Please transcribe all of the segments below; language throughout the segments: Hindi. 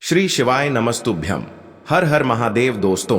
श्री शिवाय नमस्तुभ्यम। हर हर महादेव। दोस्तों,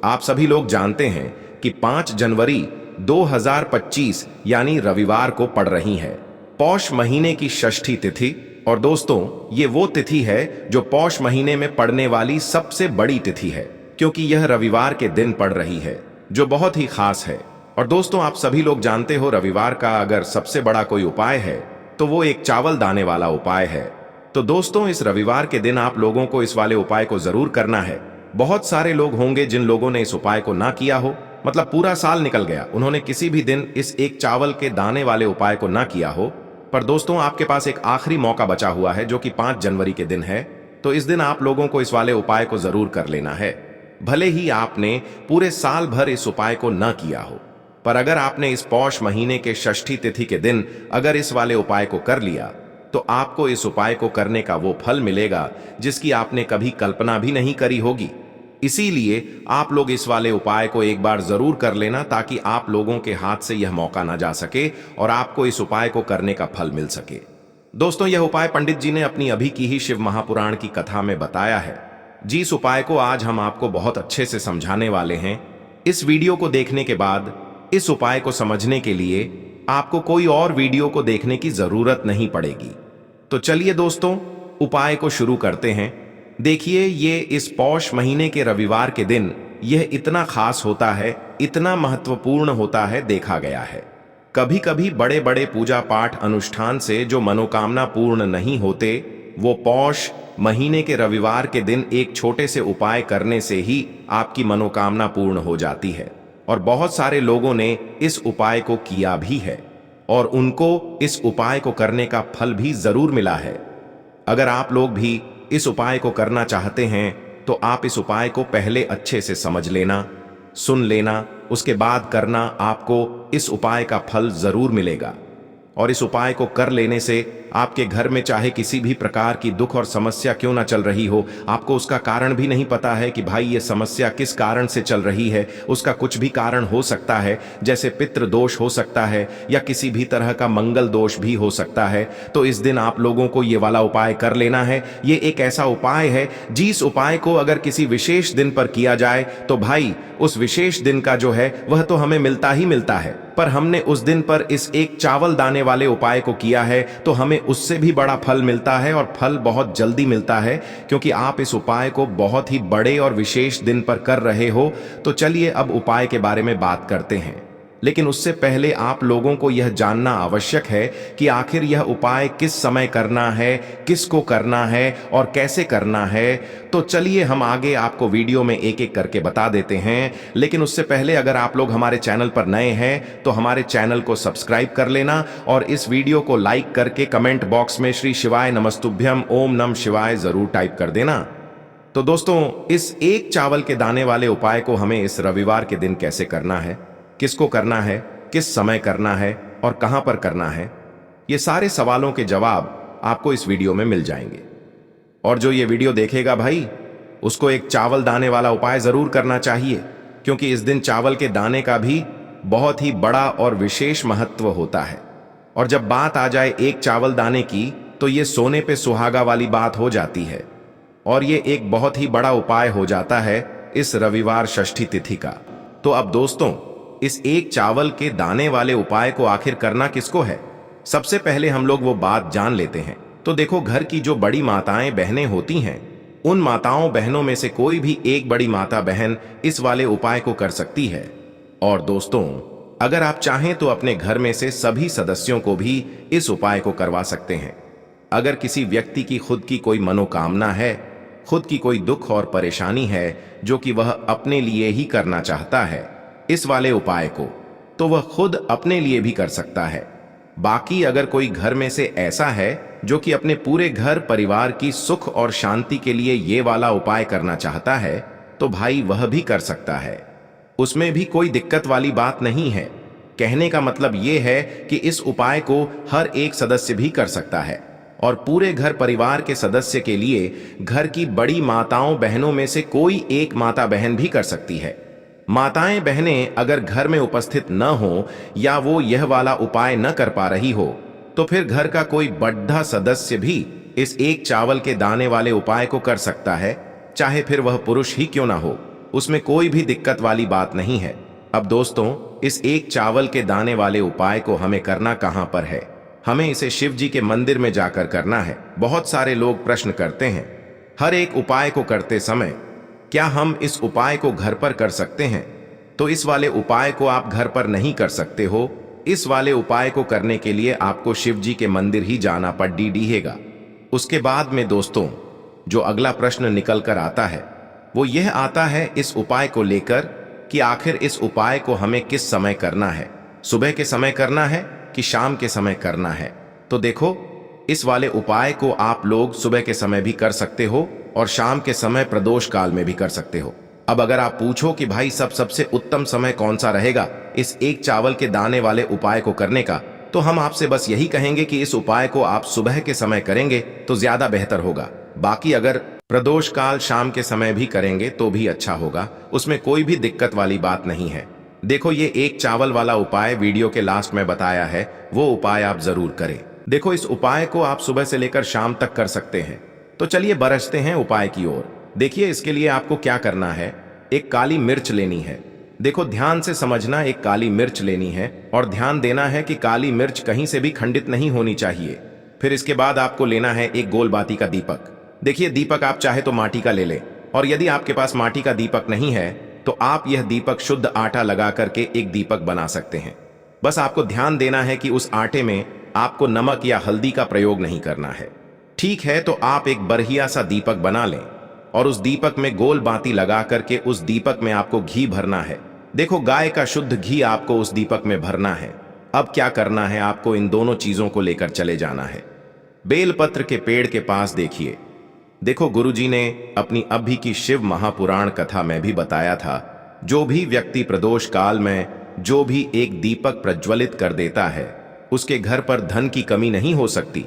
आप सभी लोग जानते हैं कि 5 जनवरी 2025 यानी रविवार को पड़ रही है पौष महीने की षष्ठी तिथि। और दोस्तों, ये वो तिथि है जो पौष महीने में पड़ने वाली सबसे बड़ी तिथि है, क्योंकि यह रविवार के दिन पड़ रही है, जो बहुत ही खास है। और दोस्तों, आप सभी लोग जानते हो, रविवार का अगर सबसे बड़ा कोई उपाय है तो वो एक चावल दाने वाला उपाय है। तो दोस्तों, इस रविवार के दिन आप लोगों को इस वाले उपाय को जरूर करना है। बहुत सारे लोग होंगे जिन लोगों ने इस उपाय को ना किया हो, मतलब पूरा साल निकल गया, उन्होंने किसी भी दिन इस एक चावल के दाने वाले उपाय को ना किया हो। पर दोस्तों, आपके पास एक आखिरी मौका बचा हुआ है, जो कि 5 जनवरी के दिन है। तो इस दिन आप लोगों को इस वाले उपाय को जरूर कर लेना है, भले ही आपने पूरे साल भर इस उपाय को ना किया हो। पर अगर आपने इस पौष महीने के षष्ठी तिथि के दिन अगर इस वाले उपाय को कर लिया, तो आपको इस उपाय को करने का वो फल मिलेगा जिसकी आपने कभी कल्पना भी नहीं करी होगी। इसीलिए आप लोग इस वाले उपाय को एक बार जरूर कर लेना, ताकि आप लोगों के हाथ से यह मौका ना जा सके और आपको इस उपाय को करने का फल मिल सके। दोस्तों, यह उपाय पंडित जी ने अपनी अभी की ही शिव महापुराण की कथा में बताया है। जिस उपाय को आज हम आपको बहुत अच्छे से समझाने वाले हैं। इस वीडियो को देखने के बाद इस उपाय को समझने के लिए आपको कोई और वीडियो को देखने की जरूरत नहीं पड़ेगी। तो चलिए दोस्तों, उपाय को शुरू करते हैं। देखिए, ये इस पौष महीने के रविवार के दिन यह इतना खास होता है, इतना महत्वपूर्ण होता है, देखा गया है। कभी कभी बड़े बड़े पूजा पाठ अनुष्ठान से जो मनोकामना पूर्ण नहीं होते, वो पौष महीने के रविवार के दिन एक छोटे से उपाय करने से ही आपकी मनोकामना पूर्ण हो जाती है। और बहुत सारे लोगों ने इस उपाय को किया भी है और उनको इस उपाय को करने का फल भी जरूर मिला है। अगर आप लोग भी इस उपाय को करना चाहते हैं, तो आप इस उपाय को पहले अच्छे से समझ लेना, सुन लेना, उसके बाद करना। आपको इस उपाय का फल जरूर मिलेगा। और इस उपाय को कर लेने से आपके घर में चाहे किसी भी प्रकार की दुख और समस्या क्यों ना चल रही हो, आपको उसका कारण भी नहीं पता है कि भाई ये समस्या किस कारण से चल रही है, उसका कुछ भी कारण हो सकता है, जैसे पितृ दोष हो सकता है या किसी भी तरह का मंगल दोष भी हो सकता है। तो इस दिन आप लोगों को ये वाला उपाय कर लेना है। ये एक ऐसा उपाय है, जिस उपाय को अगर किसी विशेष दिन पर किया जाए तो भाई उस विशेष दिन का जो है वह तो हमें मिलता ही मिलता है। पर हमने उस दिन पर इस एक चावल दाने वाले उपाय को किया है तो हमें उससे भी बड़ा फल मिलता है, और फल बहुत जल्दी मिलता है, क्योंकि आप इस उपाय को बहुत ही बड़े और विशेष दिन पर कर रहे हो। तो चलिए अब उपाय के बारे में बात करते हैं। लेकिन उससे पहले आप लोगों को यह जानना आवश्यक है कि आखिर यह उपाय किस समय करना है, किसको करना है और कैसे करना है। तो चलिए हम आगे आपको वीडियो में एक एक करके बता देते हैं। लेकिन उससे पहले अगर आप लोग हमारे चैनल पर नए हैं तो हमारे चैनल को सब्सक्राइब कर लेना, और इस वीडियो को लाइक करके कमेंट बॉक्स में श्री शिवाय नमस्तुभ्यम ओम नम शिवाय जरूर टाइप कर देना। तो दोस्तों, इस एक चावल के दाने वाले उपाय को हमें इस रविवार के दिन कैसे करना है, किसको करना है, किस समय करना है और कहां पर करना है, ये सारे सवालों के जवाब आपको इस वीडियो में मिल जाएंगे। और जो ये वीडियो देखेगा भाई, उसको एक चावल दाने वाला उपाय जरूर करना चाहिए, क्योंकि इस दिन चावल के दाने का भी बहुत ही बड़ा और विशेष महत्व होता है। और जब बात आ जाए एक चावल दाने की, तो ये सोने पे सुहागा वाली बात हो जाती है, और ये एक बहुत ही बड़ा उपाय हो जाता है इस रविवार षष्ठी तिथि का। तो अब दोस्तों, इस एक चावल के दाने वाले उपाय को आखिर करना किसको है, सबसे पहले हम लोग वो बात जान लेते हैं। तो देखो, घर की जो बड़ी माताएं बहनें होती हैं, उन माताओं बहनों में से कोई भी एक बड़ी माता बहन इस वाले उपाय को कर सकती है। और दोस्तों, अगर आप चाहें तो अपने घर में से सभी सदस्यों को भी इस उपाय को करवा सकते हैं। अगर किसी व्यक्ति की खुद की कोई मनोकामना है, खुद की कोई दुख और परेशानी है जो कि वह अपने लिए ही करना चाहता है इस वाले उपाय को, तो वह खुद अपने लिए भी कर सकता है। बाकी अगर कोई घर में से ऐसा है जो कि अपने पूरे घर परिवार की सुख और शांति के लिए ये वाला उपाय करना चाहता है, तो भाई वह भी कर सकता है। उसमें भी कोई दिक्कत वाली बात नहीं है। कहने का मतलब ये है कि इस उपाय को हर एक सदस्य भी कर सकता है, और पूरे घर परिवार के सदस्य के लिए घर की बड़ी माताओं बहनों में से कोई एक माता बहन भी कर सकती है। माताएं बहनें अगर घर में उपस्थित न हो या वो यह वाला उपाय न कर पा रही हो, तो फिर घर का कोई बड़ा सदस्य भी इस एक चावल के दाने वाले उपाय को कर सकता है, चाहे फिर वह पुरुष ही क्यों ना हो। उसमें कोई भी दिक्कत वाली बात नहीं है। अब दोस्तों, इस एक चावल के दाने वाले उपाय को हमें करना कहां पर है? हमें इसे शिव जी के मंदिर में जाकर करना है। बहुत सारे लोग प्रश्न करते हैं, हर एक उपाय को करते समय क्या हम इस उपाय को घर पर कर सकते हैं? तो इस वाले उपाय को आप घर पर नहीं कर सकते हो। इस वाले उपाय को करने के लिए आपको शिव जी के मंदिर ही जाना पड़ेगा। उसके बाद में दोस्तों, जो अगला प्रश्न निकल कर आता है वो यह आता है इस उपाय को लेकर कि आखिर इस उपाय को हमें किस समय करना है? सुबह के समय करना है कि शाम के समय करना है? तो देखो, इस वाले उपाय को आप लोग सुबह के समय भी कर सकते हो और शाम के समय प्रदोष काल में भी कर सकते हो। अब अगर आप पूछो कि भाई सबसे उत्तम समय कौन सा रहेगा इस एक चावल के दाने वाले उपाय को करने का, तो हम आपसे बस यही कहेंगे कि इस उपाय को आप सुबह के समय करेंगे तो ज्यादा बेहतर होगा। बाकी अगर प्रदोष काल शाम के समय भी करेंगे तो भी अच्छा होगा, उसमें कोई भी दिक्कत वाली बात नहीं है। देखो, ये एक चावल वाला उपाय वीडियो के लास्ट में बताया है, वो उपाय आप जरूर करें। देखो, इस उपाय को आप सुबह से लेकर शाम तक कर सकते हैं। तो चलिए बरसते हैं उपाय की ओर। देखिए, इसके लिए आपको क्या करना है, एक काली मिर्च लेनी है। देखो, ध्यान से समझना, एक काली मिर्च लेनी है और ध्यान देना है कि काली मिर्च कहीं से भी खंडित नहीं होनी चाहिए। फिर इसके बाद आपको लेना है एक गोल बाती का दीपक। देखिए, दीपक आप चाहे तो माटी का ले ले, और यदि आपके पास माटी का दीपक नहीं है तो आप यह दीपक शुद्ध आटा लगा करके एक दीपक बना सकते हैं। बस आपको ध्यान देना है कि उस आटे में आपको नमक या हल्दी का प्रयोग नहीं करना है। ठीक है, तो आप एक बढ़िया सा दीपक बना लें और उस दीपक में गोल बाती लगा करके उस दीपक में आपको घी भरना है। देखो, गाय का शुद्ध घी आपको उस दीपक में भरना है। अब क्या करना है, आपको इन दोनों चीजों को लेकर चले जाना है। बेलपत्र के पेड़ के पास देखिए। देखो, गुरुजी ने अपनी अभी की शिव महापुराण कथा में भी बताया था, जो भी व्यक्ति प्रदोष काल में जो भी एक दीपक प्रज्वलित कर देता है उसके घर पर धन की कमी नहीं हो सकती।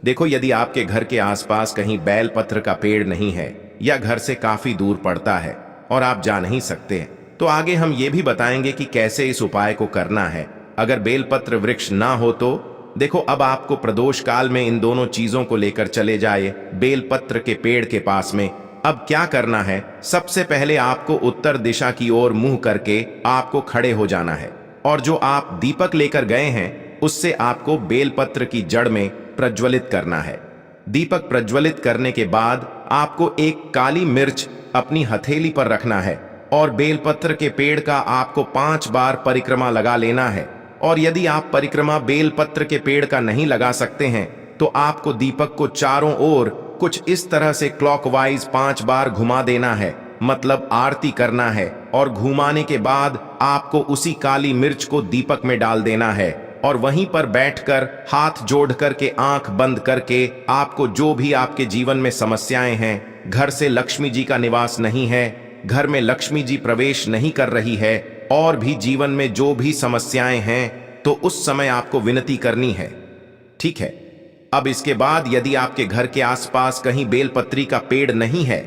देखो, यदि आपके घर के आसपास कहीं बेलपत्र का पेड़ नहीं है या घर से काफी दूर पड़ता है और आप जा नहीं सकते, तो आगे हम ये भी बताएंगे कि कैसे इस उपाय को करना है। अगर बेलपत्र वृक्ष ना हो तो देखो, अब आपको प्रदोष काल में इन दोनों चीजों को लेकर चले जाए बेलपत्र के पेड़ के पास में। अब क्या करना है, सबसे पहले आपको उत्तर दिशा की ओर मुंह करके आपको खड़े हो जाना है और जो आप दीपक लेकर गए हैं उससे आपको बेलपत्र की जड़ में प्रज्वलित करना है। दीपक प्रज्वलित करने के बाद आपको एक काली मिर्च अपनी हथेली पर रखना है और बेलपत्र के पेड़ का आपको 5 बार परिक्रमा लगा लेना है। और यदि आप परिक्रमा बेलपत्र के पेड़ का नहीं लगा सकते हैं तो आपको दीपक को चारों ओर कुछ इस तरह से क्लॉकवाइज 5 बार घुमा देना है, मतलब आरती करना है। और घुमाने के बाद आपको उसी काली मिर्च को दीपक में डाल देना है और वहीं पर बैठकर हाथ जोड़ करके आंख बंद करके आपको जो भी आपके जीवन में समस्याएं हैं, घर से लक्ष्मी जी का निवास नहीं है, घर में लक्ष्मी जी प्रवेश नहीं कर रही है, और भी जीवन में जो भी समस्याएं हैं, तो उस समय आपको विनती करनी है। ठीक है, अब इसके बाद यदि आपके घर के आसपास कहीं बेलपत्री का पेड़ नहीं है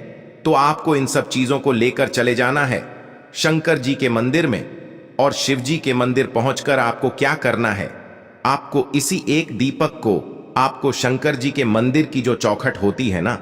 तो आपको इन सब चीजों को लेकर चले जाना है शंकर जी के मंदिर में। और शिव जी के मंदिर पहुंचकर आपको क्या करना है, आपको इसी एक दीपक को आपको शंकर जी के मंदिर की जो चौखट होती है ना,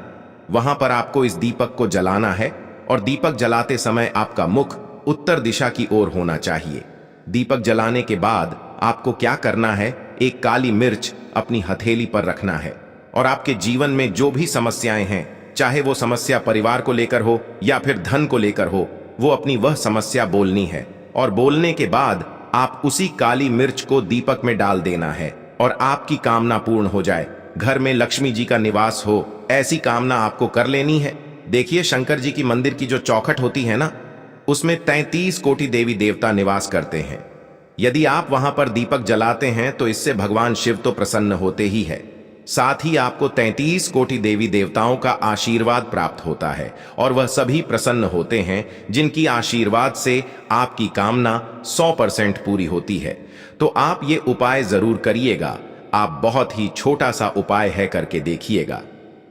वहां पर आपको इस दीपक को जलाना है और दीपक जलाते समय आपका मुख उत्तर दिशा की ओर होना चाहिए। दीपक जलाने के बाद आपको क्या करना है, एक काली मिर्च अपनी हथेली पर रखना है और आपके जीवन में जो भी समस्याएं हैं, चाहे वो समस्या परिवार को लेकर हो या फिर धन को लेकर हो, वो अपनी वह समस्या बोलनी है। और बोलने के बाद आप उसी काली मिर्च को दीपक में डाल देना है और आपकी कामना पूर्ण हो जाए, घर में लक्ष्मी जी का निवास हो, ऐसी कामना आपको कर लेनी है। देखिए, शंकर जी की मंदिर की जो चौखट होती है ना, उसमें 33 कोटि देवी देवता निवास करते हैं। यदि आप वहां पर दीपक जलाते हैं तो इससे भगवान शिव तो प्रसन्न होते ही है, साथ ही आपको 33 कोटि देवी देवताओं का आशीर्वाद प्राप्त होता है और वह सभी प्रसन्न होते हैं जिनकी आशीर्वाद से आपकी कामना 100% पूरी होती है। तो आप ये उपाय जरूर करिएगा। आप बहुत ही छोटा सा उपाय है, करके देखिएगा।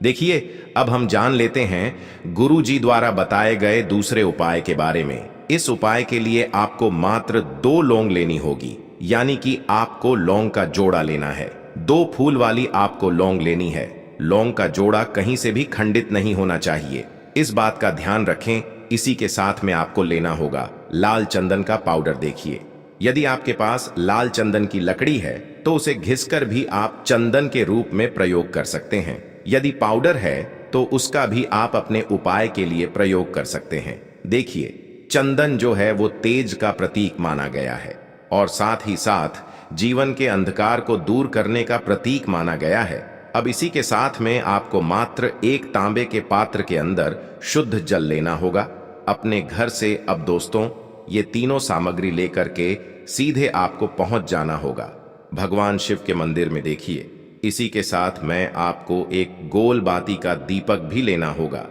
देखिए, अब हम जान लेते हैं गुरु जी द्वारा बताए गए दूसरे उपाय के बारे में। इस उपाय के लिए आपको मात्र 2 लौंग लेनी होगी, यानी कि आपको लौंग का जोड़ा लेना है। 2 फूल वाली आपको लौंग लेनी है। लौंग का जोड़ा कहीं से भी खंडित नहीं होना चाहिए। इस बात का ध्यान रखें। इसी के साथ में आपको लेना होगा लाल चंदन का पाउडर। देखिए, यदि आपके पास लाल चंदन की लकड़ी है तो उसे घिसकर भी आप चंदन के रूप में प्रयोग कर सकते हैं। यदि पाउडर है तो उसका भी आप अपने उपाय के लिए प्रयोग कर सकते हैं। देखिए, चंदन जो है वो तेज का प्रतीक माना गया है और साथ ही साथ जीवन के अंधकार को दूर करने का प्रतीक माना गया है। अब इसी के साथ में आपको मात्र एक तांबे के पात्र के अंदर शुद्ध जल लेना होगा अपने घर से। अब दोस्तों, ये तीनों सामग्री लेकर के सीधे आपको पहुंच जाना होगा भगवान शिव के मंदिर में। देखिए, इसी के साथ में आपको एक गोल बाती का दीपक भी लेना होगा।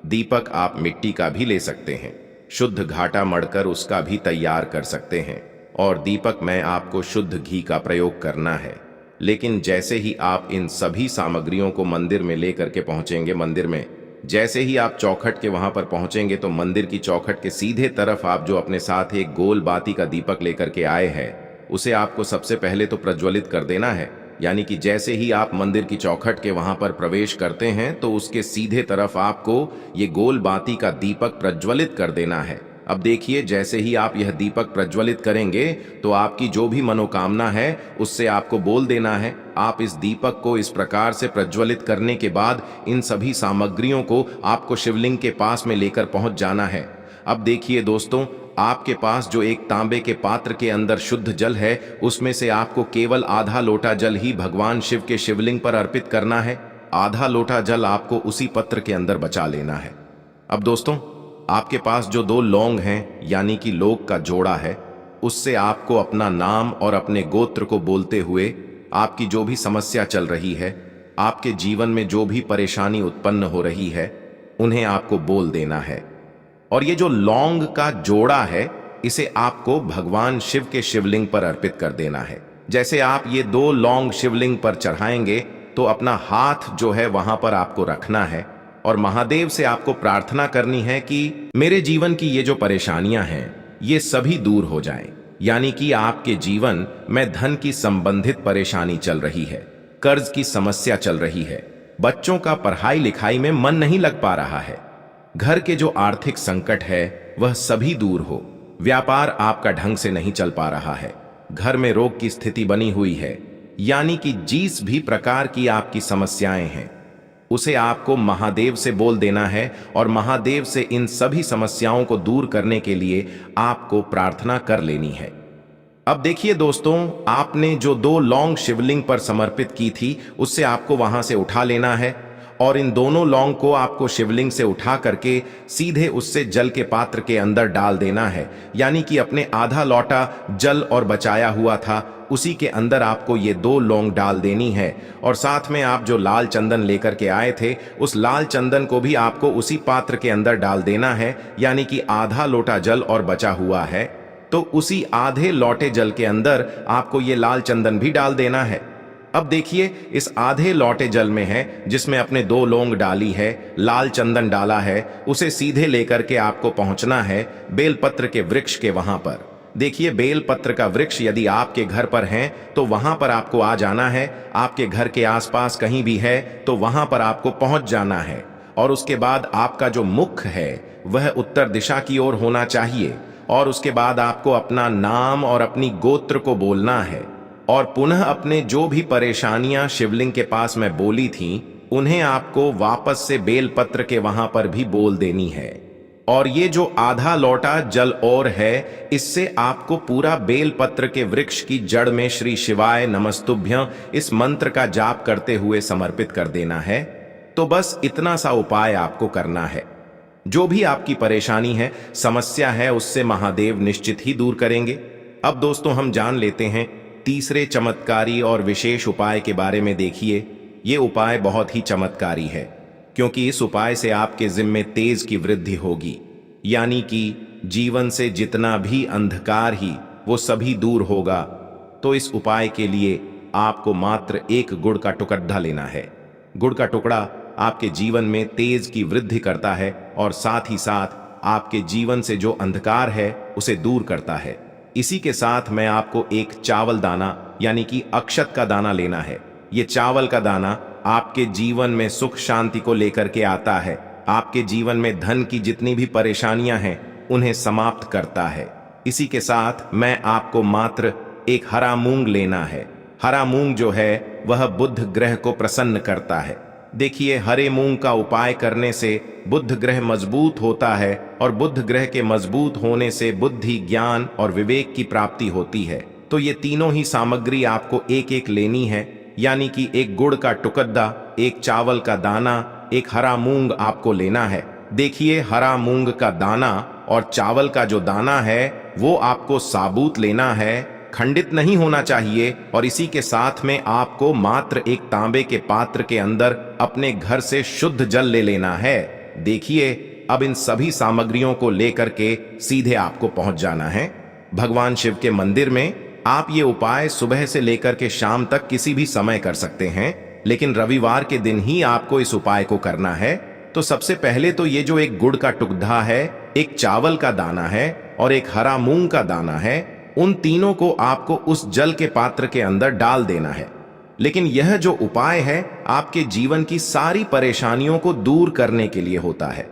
दीपक आप मिट्टी का भी ले सकते हैं, शुद्ध घाटा मढ़कर उसका भी तैयार कर सकते हैं। और दीपक में आपको शुद्ध घी का प्रयोग करना है। लेकिन जैसे ही आप इन सभी सामग्रियों को मंदिर में लेकर के पहुंचेंगे, मंदिर में जैसे ही आप चौखट के वहां पर पहुंचेंगे तो मंदिर की चौखट के सीधे तरफ आप जो अपने साथ एक गोल बाती का दीपक लेकर के आए हैं उसे आपको सबसे पहले तो प्रज्वलित कर देना है। यानी कि जैसे ही आप मंदिर की चौखट के वहां पर प्रवेश करते हैं तो उसके सीधे तरफ आपको ये गोल बाती का दीपक प्रज्वलित कर देना है। अब देखिए, जैसे ही आप यह दीपक प्रज्वलित करेंगे तो आपकी जो भी मनोकामना है उससे आपको बोल देना है। आप इस दीपक को इस प्रकार से प्रज्वलित करने के बाद इन सभी सामग्रियों को आपको शिवलिंग के पास में लेकर पहुंच जाना है। अब देखिए दोस्तों, आपके पास जो एक तांबे के पात्र के अंदर शुद्ध जल है उसमें से आपको केवल आधा लोटा जल ही भगवान शिव के शिवलिंग पर अर्पित करना है। आधा लोटा जल आपको उसी पत्र के अंदर बचा लेना है। अब दोस्तों, आपके पास जो 2 लौंग हैं यानी कि लौंग का जोड़ा है, उससे आपको अपना नाम और अपने गोत्र को बोलते हुए आपकी जो भी समस्या चल रही है, आपके जीवन में जो भी परेशानी उत्पन्न हो रही है, उन्हें आपको बोल देना है। और ये जो लौंग का जोड़ा है इसे आपको भगवान शिव के शिवलिंग पर अर्पित कर देना है। जैसे आप ये 2 लौंग शिवलिंग पर चढ़ाएंगे तो अपना हाथ जो है वहां पर आपको रखना है और महादेव से आपको प्रार्थना करनी है कि मेरे जीवन की ये जो परेशानियां हैं ये सभी दूर हो जाएं। यानी कि आपके जीवन में धन की संबंधित परेशानी चल रही है, कर्ज की समस्या चल रही है, बच्चों का पढ़ाई लिखाई में मन नहीं लग पा रहा है, घर के जो आर्थिक संकट है वह सभी दूर हो, व्यापार आपका ढंग से नहीं चल पा रहा है, घर में रोग की स्थिति बनी हुई है, यानी कि जिस भी प्रकार की आपकी समस्याएं हैं उसे आपको महादेव से बोल देना है और महादेव से इन सभी समस्याओं को दूर करने के लिए आपको प्रार्थना कर लेनी है। अब देखिए दोस्तों, आपने जो 2 लौंग शिवलिंग पर समर्पित की थी उससे आपको वहां से उठा लेना है और इन दोनों लौंग को आपको शिवलिंग से उठा करके सीधे उससे जल के पात्र के अंदर डाल देना है। यानी कि अपने आधा लोटा जल और बचाया हुआ था उसी के अंदर आपको ये 2 लौंग डाल देनी है और साथ में आप जो लाल चंदन लेकर के आए थे उस लाल चंदन को भी आपको उसी पात्र के अंदर डाल देना है। यानी कि आधा लोटा जल और बचा हुआ है तो उसी आधे लोटे जल के अंदर आपको ये लाल चंदन भी डाल देना है। अब देखिए, इस आधे लोटे जल में है जिसमें अपने 2 लौंग डाली है, लाल चंदन डाला है, उसे सीधे लेकर के आपको पहुंचना है बेलपत्र के वृक्ष के वहां पर। देखिए, बेलपत्र का वृक्ष यदि आपके घर पर है तो वहां पर आपको आ जाना है। आपके घर के आसपास कहीं भी है तो वहां पर आपको पहुंच जाना है और उसके बाद आपका जो मुख है वह उत्तर दिशा की ओर होना चाहिए और उसके बाद आपको अपना नाम और अपनी गोत्र को बोलना है और पुनः अपने जो भी परेशानियां शिवलिंग के पास में बोली थीं उन्हें आपको वापस से बेलपत्र के वहां पर भी बोल देनी है। और ये जो आधा लोटा जल और है इससे आपको पूरा बेलपत्र के वृक्ष की जड़ में श्री शिवाय नमस्तुभ्यं इस मंत्र का जाप करते हुए समर्पित कर देना है। तो बस इतना सा उपाय आपको करना है। जो भी आपकी परेशानी है, समस्या है, उससे महादेव निश्चित ही दूर करेंगे। अब दोस्तों, हम जान लेते हैं तीसरे चमत्कारी और विशेष उपाय के बारे में। देखिए, ये उपाय बहुत ही चमत्कारी है क्योंकि इस उपाय से आपके जिम्मे तेज की वृद्धि होगी। यानी कि जीवन से जितना भी अंधकार ही वो सभी दूर होगा। तो इस उपाय के लिए आपको मात्र 1 गुड़ का टुकड़ा लेना है। गुड़ का टुकड़ा आपके जीवन में तेज की वृद्धि करता है और साथ ही साथ आपके जीवन से जो अंधकार है उसे दूर करता है। इसी के साथ मैं आपको एक चावल दाना यानी कि अक्षत का दाना लेना है। ये चावल का दाना आपके जीवन में सुख शांति को लेकर के आता है। आपके जीवन में धन की जितनी भी परेशानियां हैं उन्हें समाप्त करता है। इसी के साथ मैं आपको मात्र एक हरा मूंग लेना है। हरा मूंग जो है वह बुध ग्रह को प्रसन्न करता है। देखिए, हरे मूंग का उपाय करने से बुध ग्रह मजबूत होता है और बुध ग्रह के मजबूत होने से बुद्धि, ज्ञान और विवेक की प्राप्ति होती है। तो ये तीनों ही सामग्री आपको एक एक लेनी है, यानी कि एक गुड़ का टुकड़ा, एक चावल का दाना, एक हरा मूंग आपको लेना है। देखिए, हरा मूंग का दाना और चावल का जो दाना है वो आपको साबुत लेना है, खंडित नहीं होना चाहिए। और इसी के साथ में आपको मात्र एक तांबे के पात्र के अंदर अपने घर से शुद्ध जल ले लेना है। देखिए, अब इन सभी सामग्रियों को लेकर के सीधे आपको पहुंच जाना है भगवान शिव के मंदिर में। आप ये उपाय सुबह से लेकर के शाम तक किसी भी समय कर सकते हैं, लेकिन रविवार के दिन ही आपको इस उपाय को करना है। तो सबसे पहले तो ये जो एक गुड़ का टुकड़ा है, एक चावल का दाना है और एक हरा मूंग का दाना है, उन तीनों को आपको उस जल के पात्र के अंदर डाल देना है। लेकिन यह जो उपाय है आपके जीवन की सारी परेशानियों को दूर करने के लिए होता है।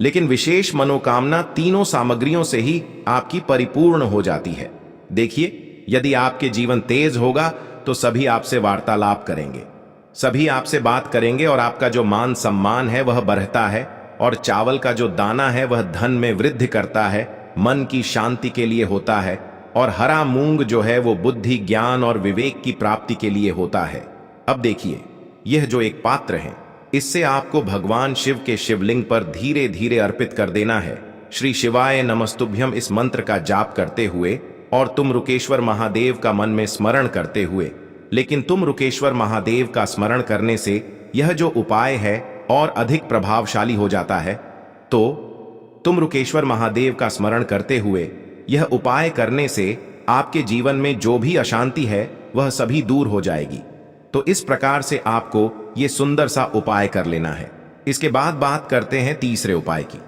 लेकिन विशेष मनोकामना तीनों सामग्रियों से ही आपकी परिपूर्ण हो जाती है। देखिए, यदि आपके जीवन तेज होगा तो सभी आपसे वार्तालाप करेंगे, सभी आपसे बात करेंगे और आपका जो मान सम्मान है वह बढ़ता है। और चावल का जो दाना है वह धन में वृद्धि करता है, मन की शांति के लिए होता है। और हरा मूंग जो है वो बुद्धि, ज्ञान और विवेक की प्राप्ति के लिए होता है। अब देखिए, यह जो एक पात्र है इससे आपको भगवान शिव के शिवलिंग पर धीरे धीरे अर्पित कर देना है। श्री शिवाय नमस्तुभ्यम इस मंत्र का जाप करते हुए और तुम रुकेश्वर महादेव का मन में स्मरण करते हुए। लेकिन तुम रुकेश्वर महादेव का स्मरण करने से यह जो उपाय है और अधिक प्रभावशाली हो जाता है। तो तुम रुकेश्वर महादेव का स्मरण करते हुए यह उपाय करने से आपके जीवन में जो भी अशांति है वह सभी दूर हो जाएगी। तो इस प्रकार से आपको ये सुंदर सा उपाय कर लेना है। इसके बाद बात करते हैं तीसरे उपाय की।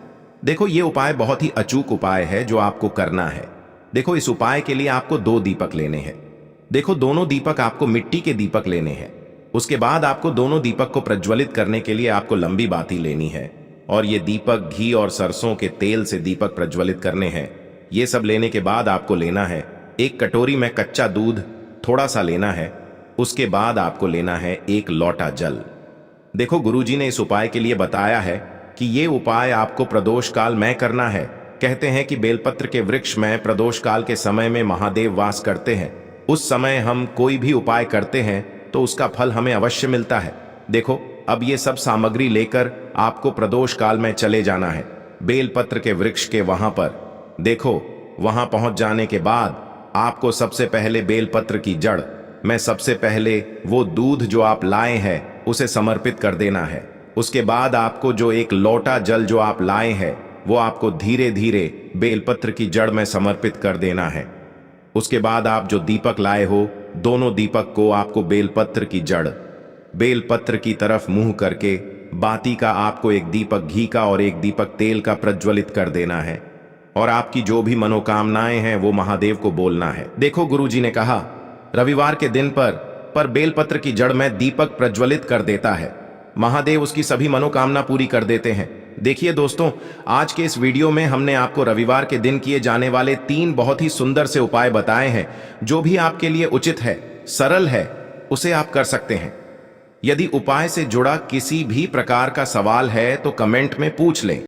देखो, ये उपाय बहुत ही अचूक उपाय है जो आपको करना है। देखो, इस उपाय के लिए आपको 2 दीपक लेने हैं। देखो, दोनों दीपक आपको मिट्टी के दीपक लेने हैं। उसके बाद आपको दोनों दीपक को प्रज्वलित करने के लिए आपको लंबी बाती लेनी है और ये दीपक घी और सरसों के तेल से दीपक प्रज्वलित करने हैं। ये सब लेने के बाद आपको लेना है एक कटोरी में कच्चा दूध थोड़ा सा लेना है। उसके बाद आपको लेना है एक लोटा जल। देखो, गुरुजी ने इस उपाय के लिए बताया है कि ये उपाय आपको प्रदोष काल में करना है। कहते हैं कि बेलपत्र के वृक्ष में प्रदोष काल के समय में महादेव वास करते हैं। उस समय हम कोई भी उपाय करते हैं तो उसका फल हमें अवश्य मिलता है। देखो, अब ये सब सामग्री लेकर आपको प्रदोष काल में चले जाना है बेलपत्र के वृक्ष के वहां पर। देखो, वहां पहुंच जाने के बाद आपको सबसे पहले बेलपत्र की जड़ में सबसे पहले वो दूध जो आप लाए हैं उसे समर्पित कर देना है। उसके बाद आपको जो एक लोटा जल जो आप लाए हैं वो आपको धीरे धीरे बेलपत्र की जड़ में समर्पित कर देना है। उसके बाद आप जो दीपक लाए हो, दोनों दीपक को आपको बेलपत्र की जड़, बेलपत्र की तरफ मुंह करके बाती का आपको एक दीपक घी का और एक दीपक तेल का प्रज्वलित कर देना है। और आपकी जो भी मनोकामनाएं हैं वो महादेव को बोलना है। देखो, गुरुजी ने कहा रविवार के दिन पर बेलपत्र की जड़ में दीपक प्रज्वलित कर देता है, महादेव उसकी सभी मनोकामना पूरी कर देते हैं। देखिए दोस्तों, आज के इस वीडियो में हमने आपको रविवार के दिन किए जाने वाले 3 बहुत ही सुंदर से उपाय बताए हैं। जो भी आपके लिए उचित है, सरल है, उसे आप कर सकते हैं। यदि उपाय से जुड़ा किसी भी प्रकार का सवाल है तो कमेंट में पूछ लें।